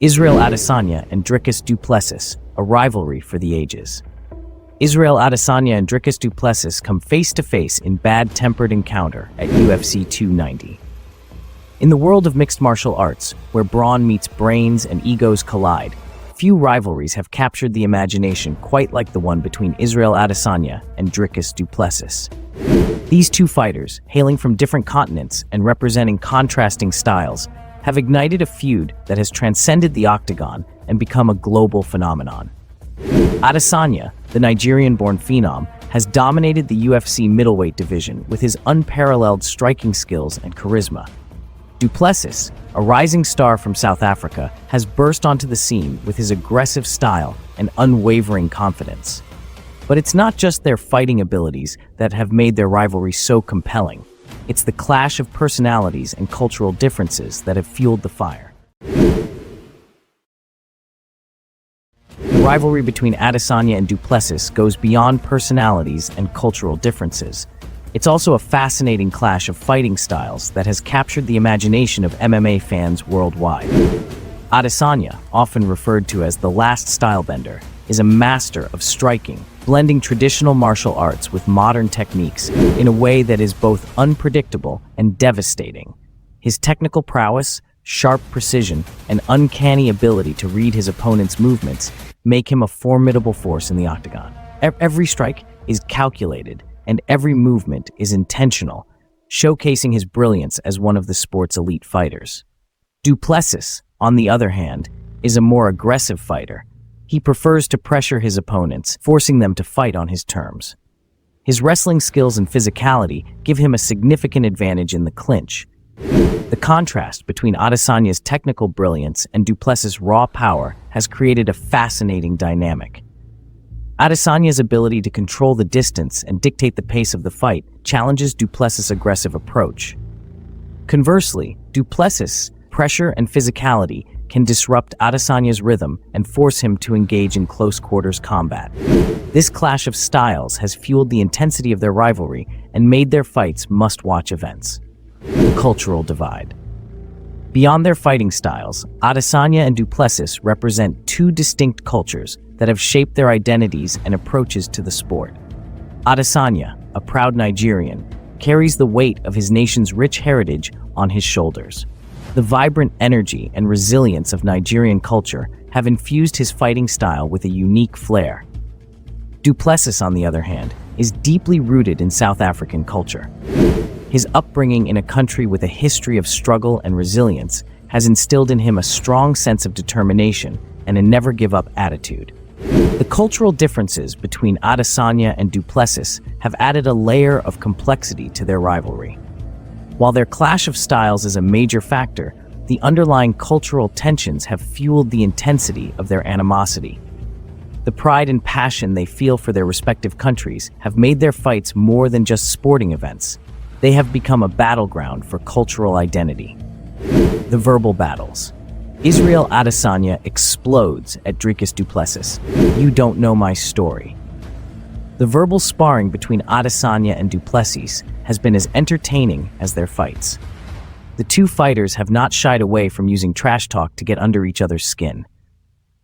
Israel Adesanya and Dricus Duplessis, a rivalry for the ages. Israel Adesanya and Dricus Duplessis come face-to-face in bad-tempered encounter at UFC 290. In the world of mixed martial arts, where brawn meets brains and egos collide, few rivalries have captured the imagination quite like the one between Israel Adesanya and Dricus Duplessis. These two fighters, hailing from different continents and representing contrasting styles, have ignited a feud that has transcended the Octagon and become a global phenomenon. Adesanya, the Nigerian-born phenom, has dominated the UFC middleweight division with his unparalleled striking skills and charisma. Duplessis, a rising star from South Africa, has burst onto the scene with his aggressive style and unwavering confidence. But it's not just their fighting abilities that have made their rivalry so compelling. It's the clash of personalities and cultural differences that have fueled the fire. The rivalry between Adesanya and Duplessis goes beyond personalities and cultural differences. It's also a fascinating clash of fighting styles that has captured the imagination of MMA fans worldwide. Adesanya, often referred to as the last stylebender, is a master of striking, blending traditional martial arts with modern techniques in a way that is both unpredictable and devastating. His technical prowess, sharp precision, and uncanny ability to read his opponent's movements make him a formidable force in the octagon. Every strike is calculated, and every movement is intentional, showcasing his brilliance as one of the sport's elite fighters. Duplessis, on the other hand, is a more aggressive fighter. He prefers to pressure his opponents, forcing them to fight on his terms. His wrestling skills and physicality give him a significant advantage in the clinch. The contrast between Adesanya's technical brilliance and Duplessis' raw power has created a fascinating dynamic. Adesanya's ability to control the distance and dictate the pace of the fight challenges Duplessis' aggressive approach. Conversely, Duplessis' pressure and physicality can disrupt Adesanya's rhythm and force him to engage in close-quarters combat. This clash of styles has fueled the intensity of their rivalry and made their fights must-watch events. The cultural divide. Beyond their fighting styles, Adesanya and Duplessis represent two distinct cultures that have shaped their identities and approaches to the sport. Adesanya, a proud Nigerian, carries the weight of his nation's rich heritage on his shoulders. The vibrant energy and resilience of Nigerian culture have infused his fighting style with a unique flair. Duplessis, on the other hand, is deeply rooted in South African culture. His upbringing in a country with a history of struggle and resilience has instilled in him a strong sense of determination and a never-give-up attitude. The cultural differences between Adesanya and Duplessis have added a layer of complexity to their rivalry. While their clash of styles is a major factor, the underlying cultural tensions have fueled the intensity of their animosity. The pride and passion they feel for their respective countries have made their fights more than just sporting events. They have become a battleground for cultural identity. The verbal battles. Israel Adesanya explodes at Dricus Duplessis. "You don't know my story." The verbal sparring between Adesanya and Duplessis has been as entertaining as their fights. The two fighters have not shied away from using trash talk to get under each other's skin.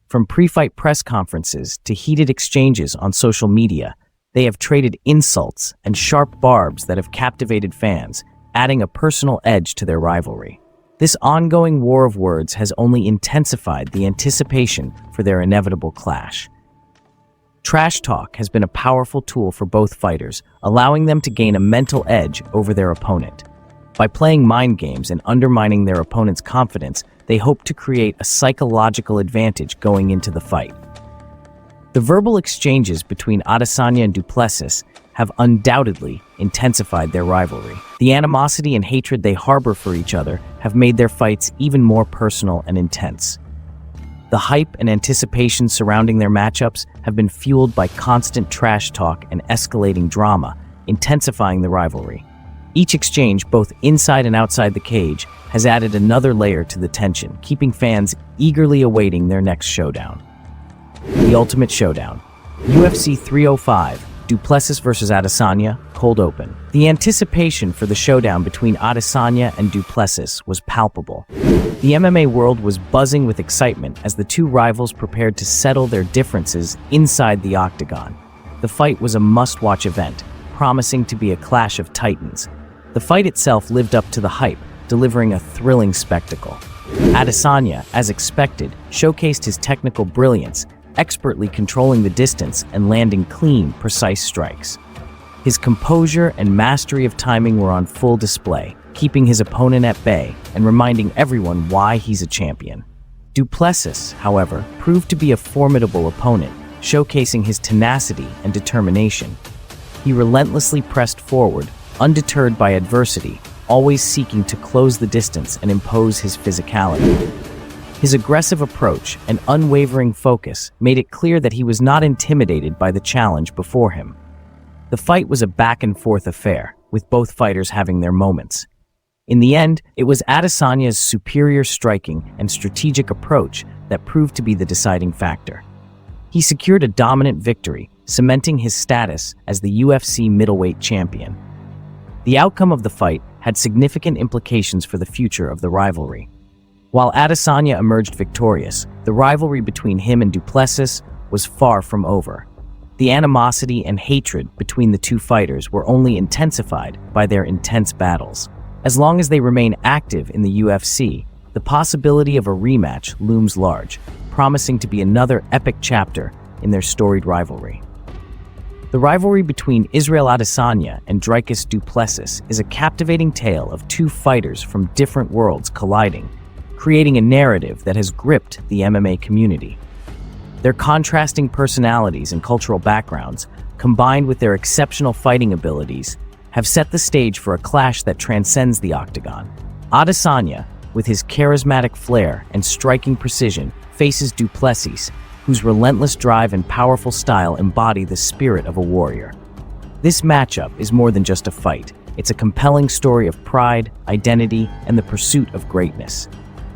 From pre-fight press conferences to heated exchanges on social media, they have traded insults and sharp barbs that have captivated fans, adding a personal edge to their rivalry. This ongoing war of words has only intensified the anticipation for their inevitable clash. Trash talk has been a powerful tool for both fighters, allowing them to gain a mental edge over their opponent. By playing mind games and undermining their opponent's confidence, they hope to create a psychological advantage going into the fight. The verbal exchanges between Adesanya and Duplessis have undoubtedly intensified their rivalry. The animosity and hatred they harbor for each other have made their fights even more personal and intense. The hype and anticipation surrounding their matchups have been fueled by constant trash talk and escalating drama, intensifying the rivalry. Each exchange, both inside and outside the cage, has added another layer to the tension, keeping fans eagerly awaiting their next showdown. The Ultimate Showdown. UFC 305, Duplessis versus Adesanya, cold open. The anticipation for the showdown between Adesanya and Duplessis was palpable. The MMA world was buzzing with excitement as the two rivals prepared to settle their differences inside the Octagon. The fight was a must-watch event, promising to be a clash of titans. The fight itself lived up to the hype, delivering a thrilling spectacle. Adesanya, as expected, showcased his technical brilliance, expertly controlling the distance and landing clean, precise strikes. His composure and mastery of timing were on full display, keeping his opponent at bay and reminding everyone why he's a champion. Duplessis, however, proved to be a formidable opponent, showcasing his tenacity and determination. He relentlessly pressed forward, undeterred by adversity, always seeking to close the distance and impose his physicality. His aggressive approach and unwavering focus made it clear that he was not intimidated by the challenge before him. The fight was a back-and-forth affair, with both fighters having their moments. In the end, it was Adesanya's superior striking and strategic approach that proved to be the deciding factor. He secured a dominant victory, cementing his status as the UFC middleweight champion. The outcome of the fight had significant implications for the future of the rivalry. While Adesanya emerged victorious, the rivalry between him and Duplessis was far from over. The animosity and hatred between the two fighters were only intensified by their intense battles. As long as they remain active in the UFC, the possibility of a rematch looms large, promising to be another epic chapter in their storied rivalry. The rivalry between Israel Adesanya and Dricus Duplessis is a captivating tale of two fighters from different worlds colliding, creating a narrative that has gripped the MMA community. Their contrasting personalities and cultural backgrounds, combined with their exceptional fighting abilities, have set the stage for a clash that transcends the Octagon. Adesanya, with his charismatic flair and striking precision, faces Duplessis, whose relentless drive and powerful style embody the spirit of a warrior. This matchup is more than just a fight. It's a compelling story of pride, identity, and the pursuit of greatness.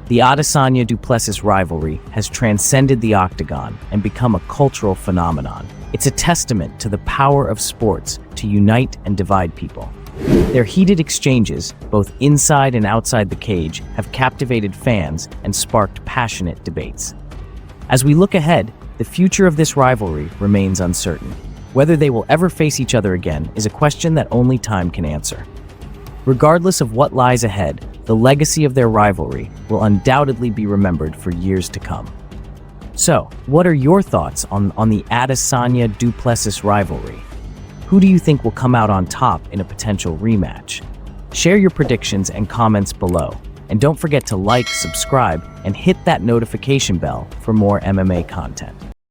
The Adesanya-Duplessis rivalry has transcended the Octagon and become a cultural phenomenon. It's a testament to the power of sports to unite and divide people. Their heated exchanges, both inside and outside the cage, have captivated fans and sparked passionate debates. As we look ahead, the future of this rivalry remains uncertain. Whether they will ever face each other again is a question that only time can answer. Regardless of what lies ahead, the legacy of their rivalry will undoubtedly be remembered for years to come. So, what are your thoughts on the Adesanya-Duplessis rivalry? Who do you think will come out on top in a potential rematch? Share your predictions and comments below. And don't forget to like, subscribe, and hit that notification bell for more MMA content.